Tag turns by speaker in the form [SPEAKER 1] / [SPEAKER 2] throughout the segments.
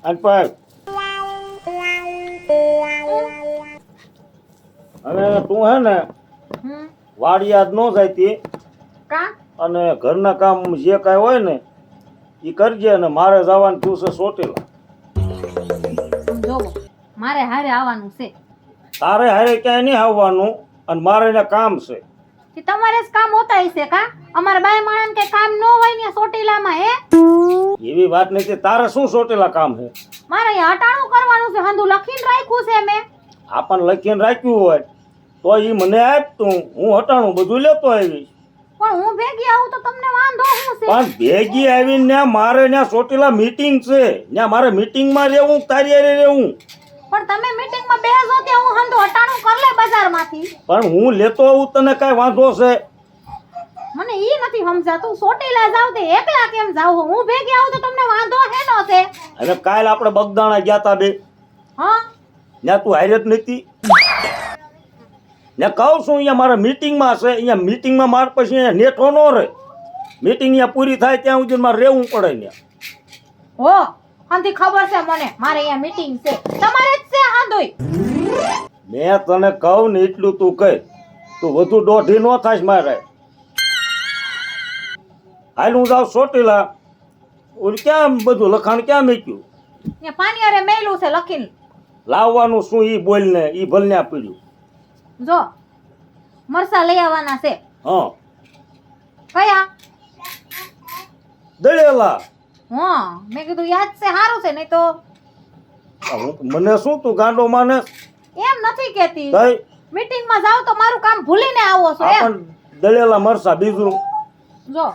[SPEAKER 1] અને પણ અને તું હે ને વાડિયાદ ન જાયતી
[SPEAKER 2] કા
[SPEAKER 1] અને ઘરના કામ જે કાંઈ હોય ને એ કરજે. અને મારે જવાનું થયું છે ચોટીલા.
[SPEAKER 2] જોવો મારે હારે આવવાનું છે.
[SPEAKER 1] તારે હારે ક્યાંય નહીં આવવાનું અને મારે એને કામ છે.
[SPEAKER 2] કે તમારે જ કામ હોતા હશે કા? અમારા બાય માણસ કે કામ ન હોય ને સોટીલામાં હે?
[SPEAKER 1] એવી વાત નથી. તારે શું ચોટીલા કામ છે?
[SPEAKER 2] મારે અહીંયા હટાણું કરવાનું છે. હાંધું લખીને રાખ્યું છે મેં.
[SPEAKER 1] આપણને લખીને રાખ્યું હોય તો એ મને આપ, તું હું હટાણું બધું લેતો આવીશ.
[SPEAKER 2] પણ હું ભેગી આવું તો તમને વાંધો શું છે?
[SPEAKER 1] પણ ભેગી આવીને ત્યાં મારે ત્યાં ચોટીલા મીટિંગ છે. ત્યાં મારે મીટિંગમાં રહેવું, તારી હારે રહેવું.
[SPEAKER 2] પણ તમે મીટિંગમાં બેસો ત્યાં હું હાંધું હટાણું કર લે બજારમાંથી.
[SPEAKER 1] પણ હું લેતો આવું, તને કાંઈ વાંધો છે?
[SPEAKER 2] મને ઈ નથી સમજાતું. સોટીલા જાવ તે એકલા કેમ જાવ? હું ભેગી આવું તો તમને વાંધો હેનો છે?
[SPEAKER 1] અને કાલ આપણે બગદાણા ગયા તા બે,
[SPEAKER 2] હા
[SPEAKER 1] ત્યાં તું હારે જ નથી. ને કહું છું અહીંયા મારે મીટિંગમાં છે. અહીંયા મીટિંગમાં મારે પછી અહીંયા નેઠો ન રહે. મીટિંગ અહીંયા પૂરી થાય ત્યાં સુધી મારે રહેવું પડે ત્યાં.
[SPEAKER 2] હો હાંધી ખબર છે મને. મારે અહીંયા મીટિંગ છે. તમારે જ છે હાંધોય.
[SPEAKER 1] મેં તને કહું ને એટલું તું કહે. તું વધુ દોઢી ન થાશ મારે. હાલ હું જાઉં ચોટીલા. ઓલું ક્યાં બધું લખાણ ક્યાં મૂક્યું?
[SPEAKER 2] અહીંયા પાણીયારે મેલું છે લખીને.
[SPEAKER 1] લાવવાનું શું ઈ બોલ ને, ઈ ભલને આપીડ્યું.
[SPEAKER 2] જો મરસા લઈ આવવાના છે.
[SPEAKER 1] હા
[SPEAKER 2] કયા?
[SPEAKER 1] દળેલા.
[SPEAKER 2] હા મેં કીધું યાદ છે સારું છે નહીં તો
[SPEAKER 1] મને શું તું ગાંડો માને?
[SPEAKER 2] એમ નથી કેતી.
[SPEAKER 1] કઈ
[SPEAKER 2] મીટિંગમાં જાવ તો મારું કામ ભૂલીને આવો છો એમ?
[SPEAKER 1] આપણ દળેલા મરસા. બીજું
[SPEAKER 2] જો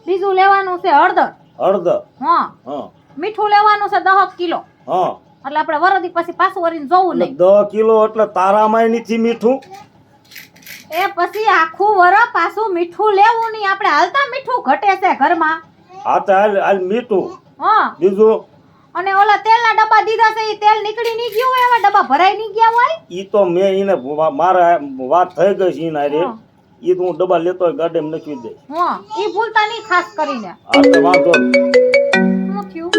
[SPEAKER 2] બીજું લેવાનું છે હળદર.
[SPEAKER 1] હળદર.
[SPEAKER 2] હા
[SPEAKER 1] હા
[SPEAKER 2] મીઠું લેવાનું છે 10 કિલો.
[SPEAKER 1] હા
[SPEAKER 2] એટલે આપણે વરદી પછી પાછું વરીને જોવું નહીં.
[SPEAKER 1] 10 કિલો એટલે તારામાંય નથી મીઠું.
[SPEAKER 2] એ પછી આખું વર પાછું મીઠું લેવું નહીં. આપણે હાલતા મીઠું ઘટે છે ઘરમાં.
[SPEAKER 1] હા તો હાલ હાલ મીઠું.
[SPEAKER 2] હા
[SPEAKER 1] બીજું
[SPEAKER 2] અને ઓલા તેલના ડબ્બા દીધા છે એ તેલ નીકળી નહીં ગયું હોય? એવા ડબ્બા ભરાઈ નહીં ગયા હોય?
[SPEAKER 1] ઈ તો મેં એને મારા વાત થઈ ગઈ છે એના રે.
[SPEAKER 2] હા.
[SPEAKER 1] ઈ તો હું ડબ્બા લેતો હોય ગાડીમાં નાખી દઈશ.
[SPEAKER 2] હા ઈ ભૂલતા નહીં ખાસ કરીને.
[SPEAKER 1] હા તો વાંધો નહીં.
[SPEAKER 2] શું થયું?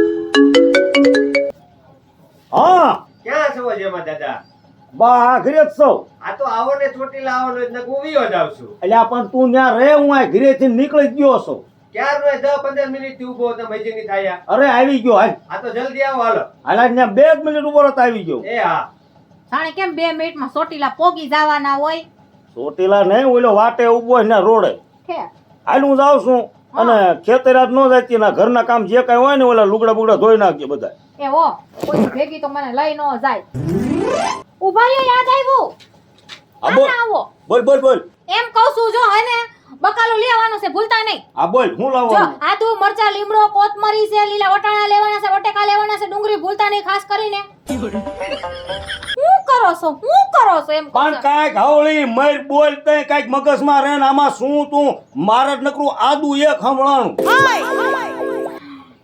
[SPEAKER 1] હા
[SPEAKER 3] ક્યાં છો જેમાં દાદા?
[SPEAKER 1] બા ઘરે જ સૌ.
[SPEAKER 3] આ તો આવો ને ચોટીલા આવો ને હું વિયો જાવ છું.
[SPEAKER 1] એટલે આ પણ તું ત્યાં રહે, હું આ ઘરેથી નીકળી જ ગયો છું.
[SPEAKER 3] ક્યાં રો 10-15 મિનિટ થી ઉભો તો મજી ની થાયા.
[SPEAKER 1] અરે આવી ગયો હાલ.
[SPEAKER 3] આ તો જલ્દી આવો હાલો.
[SPEAKER 1] હાલ આજ ત્યાં 2 મિનિટ ઉભો રહેતો આવી ગયો.
[SPEAKER 3] એ હા
[SPEAKER 2] જાણે કેમ 2 મિનિટમાં સોટીલા પોગી જવાના હોય?
[SPEAKER 1] ચોટીલા નહીં, ઓલો વાટે ઉભો હોય ને રોડે.
[SPEAKER 2] છે
[SPEAKER 1] હાલ હું જાઉં છું. અને ખેતરાત ન જાતી ના ઘરના કામ જે કાંઈ હોય ને ઓલા લુગડા બુગડા ધોઈ નાખજે બધા.
[SPEAKER 2] એવો કોઈ ભેગી તો મને લઈ ન જાય. ઉભા રહ્યો, યાદ આવ્યું.
[SPEAKER 1] હા બોલ
[SPEAKER 2] આવો
[SPEAKER 1] બોલ બોલ બોલ.
[SPEAKER 2] એમ કહું છું જો હે બકાલું લેવાનું છે ભૂલતા નહીં.
[SPEAKER 1] હા બોલ હું
[SPEAKER 2] જો
[SPEAKER 1] લાવવાનું?
[SPEAKER 2] આદુ મરચા લીમડો કોથમરી છે, લીલા વટાણા લેવાના છે, બટેકા લેવાના છે, ડુંગળી ભૂલતા નહીં ખાસ કરીને. શું કરો છો એમ કહું
[SPEAKER 1] પણ
[SPEAKER 2] છું.
[SPEAKER 1] કાંઈક હવળી મર બોલ તે કાંઈક મગજમાં રહે ને આમાં શું તું મારે જ નકરું આદુ એક હમણાનું.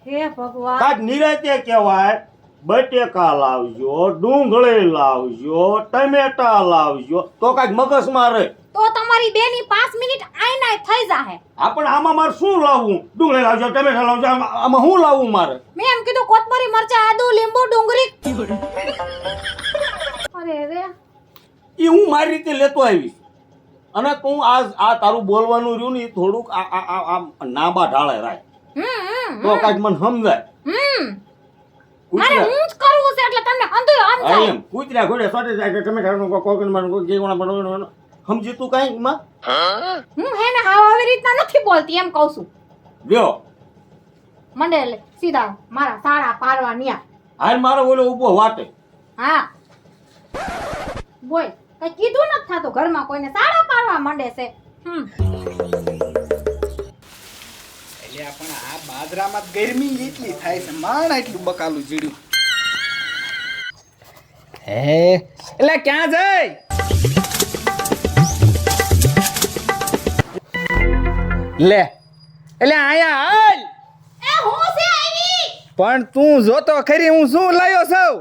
[SPEAKER 2] હે ભગવાન.
[SPEAKER 1] કાંઈક નિરાતે કહેવાય. બટેકા લાવજો, ડુંગળી લાવજો, ટમેટા લાવજો તો કાંઈક મગજમાં રહે.
[SPEAKER 2] તો તમારી બેની 5 મિનિટ આઈના થઈ જાહે.
[SPEAKER 1] હા પણ આમાં મારે શું લાવવું? ડુંગળી લાવજો, ટમેટા લાવજો, આમાં શું લાવવું મારે?
[SPEAKER 2] મેં એમ કીધું કોથમરી મરચા આદુ લીંબુ ડુંગળી. અરે રે
[SPEAKER 1] એ હું મારી રીતે લેતો આવીશ. અને તું આ તારું બોલવાનું રહ્યું ને એ થોડુંક આ નાબા ઢાળે રાખ તો કાંઈક મને સમજાય.
[SPEAKER 2] મારે હું જ કરવું છે એટલે તમને અંધુય સમજાય.
[SPEAKER 1] એમ કૂતરા ઘોડે સોટે જાય ટમેટાનું કોકણ કેવણા બનાવવાનું સમજી તું કાંઈ એમાં?
[SPEAKER 2] હું હે ને હાવ આવી રીતના નથી બોલતી એમ કહું છું.
[SPEAKER 1] લ્યો
[SPEAKER 2] મંડે સીધા મારા સાડા પારવા ન્યા.
[SPEAKER 1] હાલ મારો ઓલો ઊભો વાટે.
[SPEAKER 2] હા બોલ કઈ કીધું નથી થાતું ઘરમાં કોઈને સાડા પારવા માંડે છે.
[SPEAKER 4] એટલે પણ આ બાજરામાં ગરમી એટલી થાય છે, માણ એટલું બકાલું જીડ્યું. હે એટલે ક્યાં જાય? લે એટલે આયા હાલ.
[SPEAKER 2] એ હું છે આવી.
[SPEAKER 4] પણ તું જોતો ખરી હું શું લાયો છું?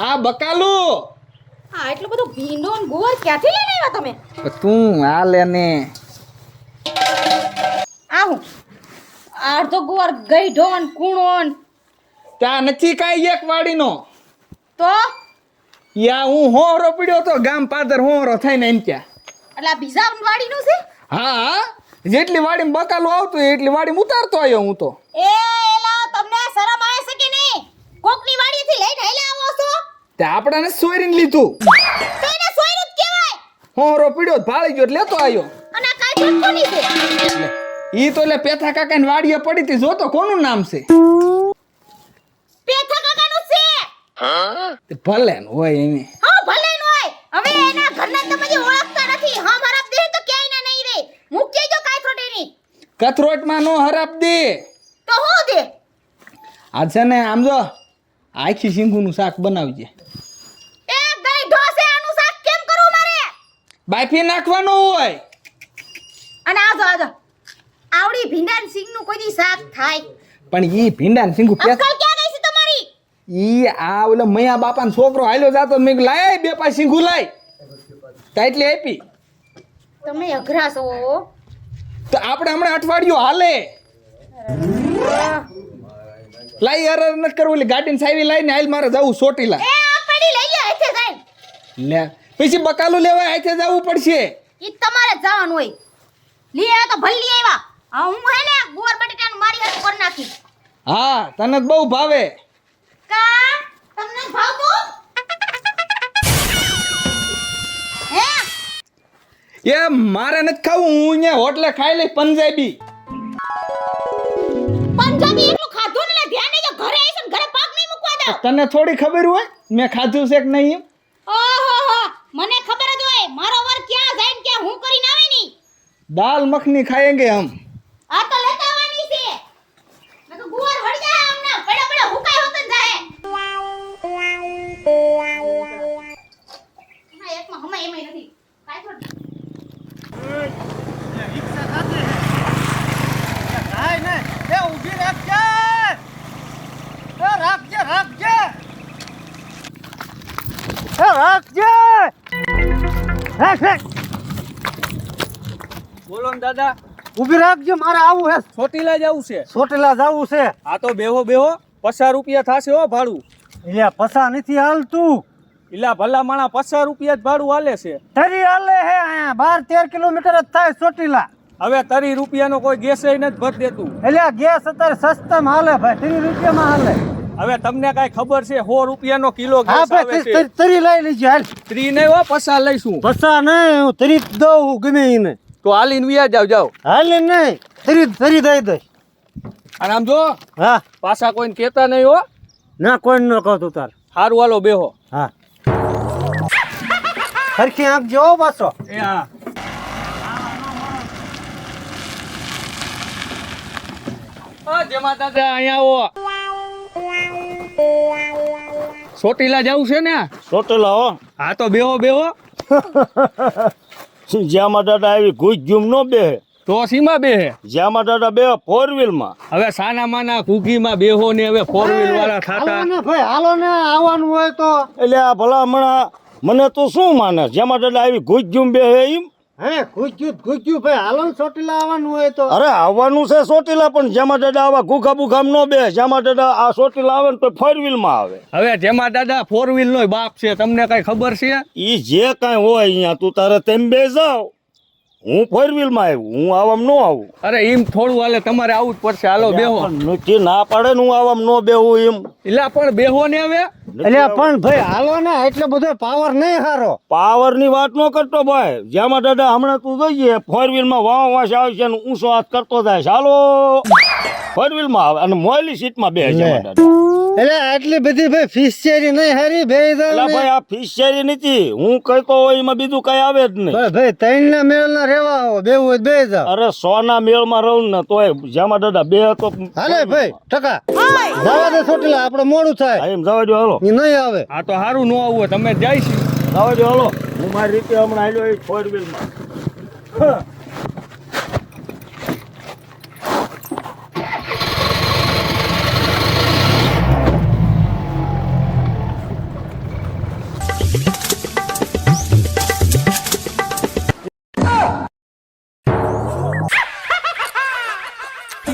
[SPEAKER 4] આ બકાલું.
[SPEAKER 2] હા એટલું બધું ભીંડો ને ગોળ ક્યાંથી લઈને આવ્યા તમે?
[SPEAKER 4] તું હાલે ને
[SPEAKER 2] અડધો ગુવાર ગઈઢો ને કૂણો ને
[SPEAKER 4] ત્યાં નથી કાંઈ એક વાડીનો
[SPEAKER 2] તો
[SPEAKER 4] યા હું હોરો પીડ્યો તો ગામ પાદર હોરો થઈને એમ ક્યાં
[SPEAKER 2] એટલે આ બીજા વાડીનું છે
[SPEAKER 4] હા હા જેટલી વાડીમાં બકાલું આવતું એટલી વાડીમાં ઉતારતો આવ્યો હું તો
[SPEAKER 2] એ એલા તમને શરમ આવે છે કે નહીં કોકની વાડીથી લઈને હેલા આવો છો
[SPEAKER 4] તે આપણાને સોયરીને લીધું
[SPEAKER 2] તો એને સોયરું જ કહેવાય
[SPEAKER 4] હોરો પીડ્યો ભાળી ગયો એટલે લેતો આવ્યો
[SPEAKER 2] અને આ કાઈ ખોટું નહીં છે
[SPEAKER 4] એટલે ઈ તો એટલે પેથા કાકાની વાડીએ પડી હતી જોતો કોનું નામ છે
[SPEAKER 2] પેથા કાકાનું છે
[SPEAKER 4] તે ભલે ને હોય એમે
[SPEAKER 2] હા ભલે ન હોય હવે એના ઘરના તમે જે ઓળખતા નથી હા મારા દે તો ક્યાંય ના નહીં રે મૂકી જો કાઈ ખોટેની
[SPEAKER 4] કથરોટમાં નો હરાપ દે
[SPEAKER 2] તો હું દે
[SPEAKER 4] આ છે ને આમ જો આખી સિંગુનું શાક બનાવજે
[SPEAKER 2] એ ગઈ ઢોસે આનું શાક કેમ કરું મારે
[SPEAKER 4] બાફી નાખવાનું હોય
[SPEAKER 2] અને આજો આવડી ભીંડાન સિંગનું કોઈ દી શાક થાય
[SPEAKER 4] પણ ઈ ભીંડાને સિંગુ
[SPEAKER 2] અક્કલ ક્યાં ગઈ છે તમારી
[SPEAKER 4] ઈ આ ઓલો મૈયા બાપાનો છોકરો હાલ્યો જાતો મેં કીધું, લાય બે પા સિંગુ લાય તાટલી આપી
[SPEAKER 2] તમે અઘરા છો
[SPEAKER 4] તો આપણે હમણાં અઠવાડિયું હાલે લાઈ અરર નથી કરવું એટલે ગાડીને સાવી લાઈને હાલ મારે જવું સોટીલા
[SPEAKER 2] એ આ પડી લઈ લે હાથે જઈને
[SPEAKER 4] લે પછી બકાલું લેવા હાથે જવું પડશે
[SPEAKER 2] ઈ તમારે જવાનું હોય લી આ તો ભલ્લી આવ્યા હા હું હે ને ગોર બટેટાનું મારી હાથ પર નાખી
[SPEAKER 4] હા તને તો બહુ ભાવે
[SPEAKER 2] કા તમને ભાવતું હે
[SPEAKER 4] એ મારે નથી ખાવું હું અહીંયા હોટલે ખાઈ લઈ પંજાબી
[SPEAKER 2] પંજાબી એટલું ખાધું ને એટલે ધ્યાન દેજો ઘરે આવીશ ને ઘરે પાક નહીં મૂકવા દો
[SPEAKER 4] તને થોડી ખબર હોય મેં ખાધું છે કે નહીં
[SPEAKER 2] ઓહો મને ખબર જ હોય મારો વર ક્યાં જાય ને ક્યાં હું કરીને આવે ની
[SPEAKER 4] દાલ મખની ખાएंगे हम
[SPEAKER 2] આ તો લેતા આવવાની છે મેં તો ગુવાર વળી જાય અમને પડ્યા પડ્યા હુકાય હોત જ જાય હા એકમાં હમાય એમાંય નથી કાઈ થોડી
[SPEAKER 5] બોલો ને દાદા
[SPEAKER 3] ઊભી રાખજો મારે આવું હે
[SPEAKER 5] ચોટીલા જવું છે
[SPEAKER 3] ચોટીલા જાવું છે
[SPEAKER 5] આ તો બેહો બેહો 50 રૂપિયા થાશે હો ભાડું
[SPEAKER 3] એટલે પસા નથી હાલતું
[SPEAKER 5] ઇલા ભલા માણા 50 રૂપિયા જ ભાડું હાલે છે
[SPEAKER 3] તરી હાલે હે અહીંયા 12-13 કિલોમીટર જ થાય ચોટીલા
[SPEAKER 5] હવે 30 રૂપિયાનો કોઈ ગેસ નથી ભર દેતું
[SPEAKER 3] એટલે આ ગેસ અત્યારે સસ્તામાં હાલે ભાઈ 30 રૂપિયામાં હાલે
[SPEAKER 5] હવે તમને કાઈ ખબર છે 100 રૂપિયાનો કિલો
[SPEAKER 3] હા
[SPEAKER 5] ગેસ આવે
[SPEAKER 3] ભાઈ
[SPEAKER 5] છે
[SPEAKER 3] તરી લઈ લેજે હાલ
[SPEAKER 5] 30 નહીં હો 50 લઈશું
[SPEAKER 3] પસા નહીં હું તરી દઉં ગમે એને
[SPEAKER 5] તો હાલીને વ્યા જાવ
[SPEAKER 3] હાલે નહીં તરી દઈ દઈશ
[SPEAKER 5] અને આમ જો
[SPEAKER 3] હા
[SPEAKER 5] પાછા કોઈને કહેતા નહીં હો
[SPEAKER 3] ના કોઈ ન કહું તું તાર
[SPEAKER 5] હારું હાલો બેહો
[SPEAKER 3] હા સરખી આંખ જેવો પાછો
[SPEAKER 5] એ હા જેમાં દાદા અહીંયા આવો ચોટીલા જવું છે ને
[SPEAKER 1] ચોટેલા હો
[SPEAKER 5] હા તો બેહો બેહો
[SPEAKER 1] જ્યાંમાં દાદા આવી ઘૂસ જુમ નો બે
[SPEAKER 5] તો સીમા બેહે
[SPEAKER 1] જ્યાંમાં દાદા બે 4 માં
[SPEAKER 5] હવે સાના માના કુકીમાં બેહો ને હવે 4 વ્હીલ વાળા
[SPEAKER 3] હાલો
[SPEAKER 5] થાતા
[SPEAKER 3] ને ભાઈ હાલો ને આવવાનું હોય તો
[SPEAKER 1] એટલે આ ભલા હમણાં મને તો શું માને જ્યાંમાં દાદા આવી ઘૂસ જુમ બે એમ
[SPEAKER 3] હે ગુજ્યું ભાઈ હાલો ને ચોટીલા આવવાનું હોય તો
[SPEAKER 1] અરે આવવાનું છે ચોટીલા પણ જેમાં દાદા આવા ગુખા બુખામ નો બે જેમાં દાદા આ ચોટીલા આવે ને તો 4 માં આવે
[SPEAKER 5] હવે જેમાં દાદા 4 વ્હીલ નો બાપ છે તમને કઈ ખબર છે
[SPEAKER 1] ઈ જે કાંઈ હોય અહીંયા તું તારે તેમ બે જાવ હું 4 માં આવ્યું હું આવામ નો આવું
[SPEAKER 5] અરે એમ થોડું હાલે તમારે આવું જ પડશે હાલો બેહો
[SPEAKER 1] પણ નક્કી ના પાડે ને હું આવામ નો બેહું એમ
[SPEAKER 5] એલા પણ બેહો ને હવે
[SPEAKER 3] એટલે પણ ભાઈ હાલો ને એટલો બધો પાવર નહીં હારો
[SPEAKER 1] પાવર ની વાત નો કરતો ભાઈ જેમાં દાદા હમણાં તું જોઈએ 4 માં વાંસ આવશે ને ઊંચો હાથ કરતો જાય ચાલો 4 માં આવે અને મોયલી સીટમાં બે જેમાં દાદા
[SPEAKER 3] એટલે આટલી બધી ભાઈ ફિશરી નહીં હારી બે
[SPEAKER 1] એટલે ભાઈ આ ફિશરી નથી હું કહેતો હોય એમાં બીજું કઈ આવે જ નહીં
[SPEAKER 3] ભાઈ ત્રણ ના મેળ ના રેવા આવો બેવું હોય બે જાવ
[SPEAKER 1] અરે 100 ના મેળમાં રહું ને તોય જેમાં દાદા બે તો
[SPEAKER 3] હાલે ભાઈ ટકા જવા દે ચોટીલા આપણે મોડું થાય
[SPEAKER 1] એમ જવા દો હાલો
[SPEAKER 3] એ નહીં આવે
[SPEAKER 5] આ તો સારું ન આવું હોય તમે જાય છે
[SPEAKER 1] જવા દો હાલો હું મારી રીતે હમણાં આવ્યો 4 માં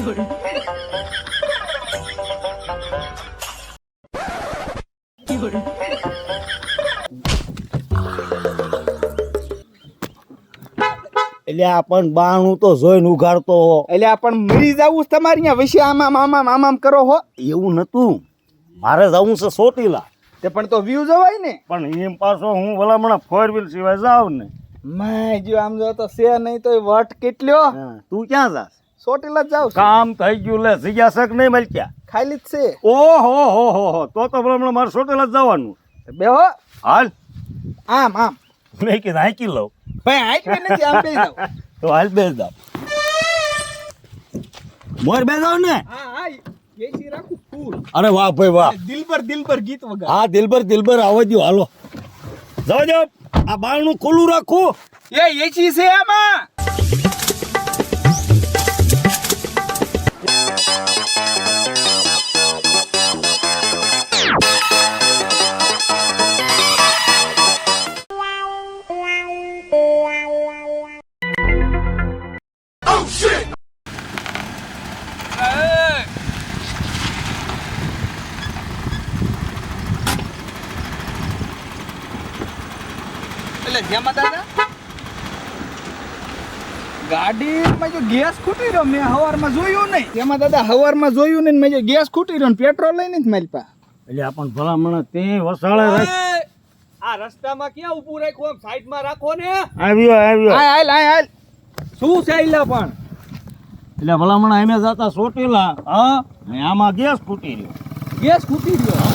[SPEAKER 2] Thank you.
[SPEAKER 1] એટલે આ પણ બાણું તો જોઈને ઉઘાડતો હો.
[SPEAKER 4] એટલે આ પણ મરી જવું છે તમારી અહીંયા વિશે આમામ કરો હો.
[SPEAKER 1] એવું નતું, મારે જવું છે ચોટીલા.
[SPEAKER 4] તે પણ તો વ્યૂ જવાય ને.
[SPEAKER 1] પણ એમ પાછો હું ભલામણા 4 વ્હીલ સિવાય જાવ ને.
[SPEAKER 4] માય જો આમ જો તો છે નહીં તો વટ કેટલ્યો.
[SPEAKER 1] તું ક્યાં જાસ?
[SPEAKER 4] ચોટીલા જ જાવ છું.
[SPEAKER 1] કામ થઈ ગયું લે, જગ્યા શક નહીં મળ્યા.
[SPEAKER 4] ખાલી જ છે.
[SPEAKER 1] ઓહો હો હો, તો ભલામણા મારે ચોટીલા જ જવાનું.
[SPEAKER 4] બેહો
[SPEAKER 1] હાલ,
[SPEAKER 4] આમ
[SPEAKER 1] મેં કીધું હાંકી લઉં.
[SPEAKER 4] ભાઈ હાઈટ મે નથી આમ બેહી જાવ.
[SPEAKER 1] તો હાલ બેસ જાવ. મોર બે જાવ ને.
[SPEAKER 4] હા એસી રાખું ફૂલ.
[SPEAKER 1] અરે વાહ ભાઈ વાહ.
[SPEAKER 4] દિલબર ગીત વગર.
[SPEAKER 1] હા દિલબર આવવા દો. હાલો જાવ. આ બારણું ખુલ્લું રાખું.
[SPEAKER 4] એસી છે આમાં. એટલે જેમાં દાદા ગાડીમાં જો ગેસ ખૂટી રહ્યો મેં હવારમાં જોયું નહીં. તેમાં દાદા હવારમાં જોયું નહીં મેં જો ગેસ ખૂટી રહ્યો ને પેટ્રોલ લઈને જ મારી પાસે.
[SPEAKER 1] એટલે આ પણ ભલામણ તે વસાળે
[SPEAKER 5] આ રસ્તામાં ક્યાં ઊભું રાખ્યું? આમ સાઈડમાં રાખો ને.
[SPEAKER 1] આવ્યો.
[SPEAKER 4] હાલ
[SPEAKER 5] શું છે એલા પણ?
[SPEAKER 1] એટલે ભલામણ અમે જતા ચોટીલા.
[SPEAKER 5] હા,
[SPEAKER 1] અને આમાં ગેસ ફૂટી રહ્યો.
[SPEAKER 5] ગેસ ખૂટી રહ્યો.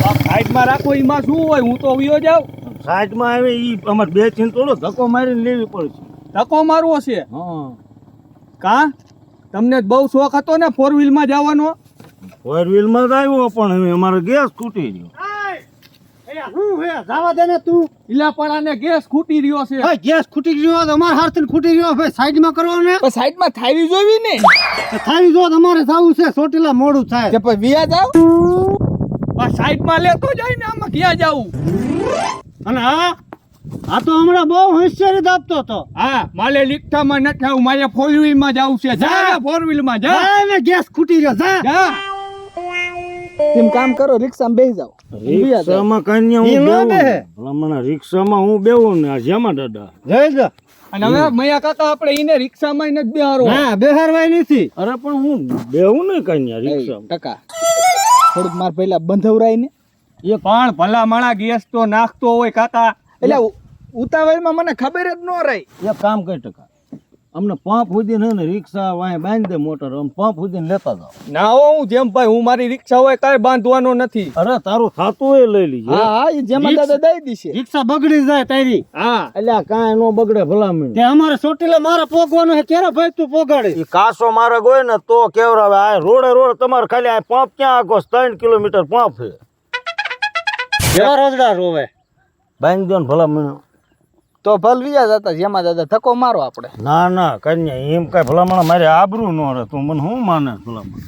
[SPEAKER 5] આમ સાઈડમાં રાખો, એમાં શું હોય? હું તો વિયો જાઉં.
[SPEAKER 1] સાઈડમાં આવે ઈ અમારે બે ચીન થોડો ધક્કો મારીને લેવી પડશે.
[SPEAKER 5] ધક્કો મારવો છે?
[SPEAKER 1] હા,
[SPEAKER 5] કા તમને બહુ શોખ હતો ને 4 વ્હીલમાં જવાનો?
[SPEAKER 1] 4 વ્હીલમાં જ આવ્યો પણ હવે અમારે ગેસ ખૂટી રહ્યો.
[SPEAKER 3] શું હે જવા દે ને તું.
[SPEAKER 5] ઇલા પણ આને ગેસ ખૂટી રહ્યો છે.
[SPEAKER 3] ભાઈ ગેસ ખૂટી ગયો તો અમાર હાથથી ખૂટી ગયો. ભાઈ સાઈડમાં કરો ને.
[SPEAKER 4] પણ સાઈડમાં થાવી જોવી ને.
[SPEAKER 3] થાવી જો તમારે જવું છે ચોટીલા, મોડું થાય.
[SPEAKER 4] કે પછી વિયા જાવ.
[SPEAKER 5] આ સાઈડમાં લેતો જાય ને, આમાં ક્યાં જાવું?
[SPEAKER 3] અને આ તો હમણાં બહુ હોશિયારી દાબતો હતો.
[SPEAKER 5] હા, માલે લીકઠામાં નથી આવું, મારે 4 વ્હીલમાં જવું છે. જા 4 વ્હીલમાં જા.
[SPEAKER 3] ને ગેસ ખૂટી ગયો.
[SPEAKER 5] જા.
[SPEAKER 4] તેમ કામ કરો રિક્ષામાં બેસી જાવ.
[SPEAKER 1] રિક્ષામાં કન્યા
[SPEAKER 3] ઈ
[SPEAKER 1] હું
[SPEAKER 3] નો
[SPEAKER 1] બેહું.
[SPEAKER 3] બેહે.
[SPEAKER 1] ભલામણ રિક્ષામાં હું બેવું ને આ જેમાં દાદા.
[SPEAKER 3] જઈ જા.
[SPEAKER 5] અને હવે મૈયા કાકા આપણે એને રિક્ષામાં નથી બેહારો.
[SPEAKER 3] ના બેહારવાય નથી.
[SPEAKER 1] અરે પણ હું બેહું ને કન્યા રિક્ષામાં.
[SPEAKER 4] ટકા થોડુંક માર પહેલા બંધવરાય ને.
[SPEAKER 5] એ પણ ભલા માણા ગેસ તો નાખતો હોય કાકા.
[SPEAKER 4] એટલે ઉતાવળમાં મને ખબર જ ન રહી.
[SPEAKER 1] એક કામ કરી ટકા, અમને પંપ સુધી ને રિક્ષા વાંહે બાંધી દે મોટર, આમ પંપ સુધી લેતા જાવ.
[SPEAKER 5] ના હો, હું જેમ ભાઈ હું મારી રિક્ષા હોય કાંઈ બાંધવાનો નથી.
[SPEAKER 1] અરે તારું થાતું એ લઈ લીજે.
[SPEAKER 4] હા એ જેમાં દાદા દઈ દીશે.
[SPEAKER 3] રિક્ષા બગડી જાય તારી.
[SPEAKER 5] હા,
[SPEAKER 1] એટલે આ કાંઈ નો બગડે ભલામણ.
[SPEAKER 3] તે અમારે ચોટીલા મારે પોગવાનું છે. ક્યારે ભાઈ તું પોગાડી?
[SPEAKER 1] ઈ કાસો માર્ગ હોય ને તો કેવરાવે. આ રોડ તમારે ખાલી આ પંપ ક્યાં આગો 3 કિલોમીટર પંપ છે.
[SPEAKER 3] કેવા રોજડા રોવે.
[SPEAKER 1] બાંધી દો ને ભલામણ.
[SPEAKER 4] તો ભલ વિયા જતા જેમાં દાદા ધક્કો મારો આપણે.
[SPEAKER 1] ના કન્યા એમ કઈ ભલામણ મારે આબરૂ ન રહે. તું મને શું માને ભલામણ?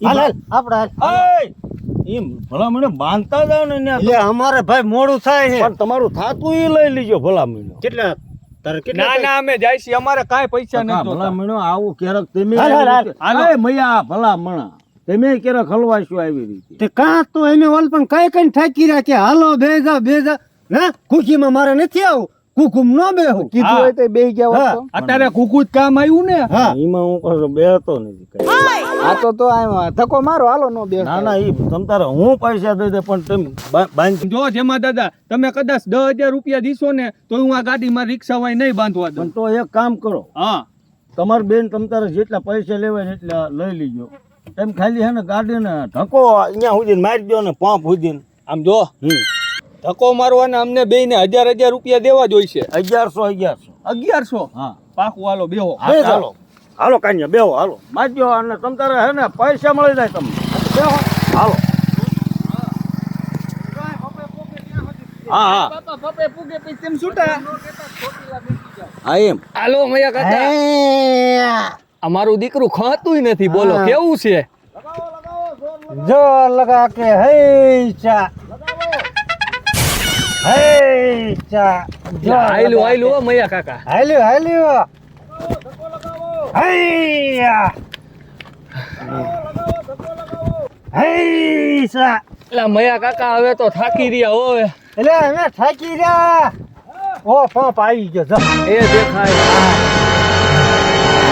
[SPEAKER 3] હાલ આપણે હાલ.
[SPEAKER 1] એમ ભલામણ બાંધતા જાવ ને ન્યા.
[SPEAKER 3] એટલે અમારે ભાઈ મોડું થાય છે.
[SPEAKER 1] પણ તમારું થાતું એ લઈ લીજો ભલામણ.
[SPEAKER 3] કેટલા તારે કેટલા?
[SPEAKER 5] ના ના અમે જાય છીએ, અમારે કાંઈ પૈસા નથી જોતા.
[SPEAKER 1] ભલામણ આવું ક્યારેક તમે
[SPEAKER 3] હાલ.
[SPEAKER 1] એ મૈયા ભલામણ તમે ક્યારેક હલવાશો આવી રીતે.
[SPEAKER 3] તે કાં તો એને ઓલ પણ કઈ ઠાકી રાખે. હાલો બેજા ના ખુશીમાં મારે નથી આવું. કુકુમ નો બેહું.
[SPEAKER 4] કીધું હોય તો બેસી ગયા હોત તો.
[SPEAKER 5] અત્યારે કુકુ જ કામ આવ્યું ને.
[SPEAKER 3] હા
[SPEAKER 1] એમાં હું પાછો બેહતો નથી કઈ.
[SPEAKER 4] આ તો આમ ધક્કો મારો હાલો નો બે.
[SPEAKER 1] ના ઈ તમ તારે હું પૈસા દઈ દે પણ તમે બાંધી.
[SPEAKER 5] જો જેમાં દાદા તમે કદાચ 10,000 રૂપિયા દીશો ને તો હું આ ગાડીમાં રિક્ષા વાય નહીં બાંધવા દઉં.
[SPEAKER 1] પણ તો એક કામ કરો,
[SPEAKER 5] હા,
[SPEAKER 1] તમારી બેન તમ તારે જેટલા પૈસા લેવાય ને એટલા લઈ લીજો. એમ ખાલી હે ને ગાડીને ધક્કો અહીંયા સુધી મારી દો ને પંપ સુધી.
[SPEAKER 5] આમ જો ધક્કો મારવાના અમને બેયને 1,000 રૂપિયા દેવા જોઈશે.
[SPEAKER 1] 1100.
[SPEAKER 5] 1100?
[SPEAKER 1] હા
[SPEAKER 5] પાકું, હાલો બેહો.
[SPEAKER 1] હાલો કાન્યા બેહો. હાલો મારજો અને તમ તારે હે ને પૈસા મળી જાય તમને. બેહો હાલો. હા
[SPEAKER 5] બાપા પપ્પે પૂગે પછી તેમ છૂટા.
[SPEAKER 1] હા એમ.
[SPEAKER 5] હાલો મૈયા કાકા, અમારું દીકરું ખાતું નથી. બોલો કેવું છે?
[SPEAKER 3] જોર લગા કે હે ચા હે ચા.
[SPEAKER 5] આયલું હો મૈયા કાકા.
[SPEAKER 3] હાલ્યો હૈયા હૈ ચા.
[SPEAKER 5] એટલે મયા કાકા હવે તો થાકી રહ્યા હોય.
[SPEAKER 3] એટલે અમે થાકી રહ્યા ઓ પંપ આવી ગયો જો
[SPEAKER 5] એ દેખાય.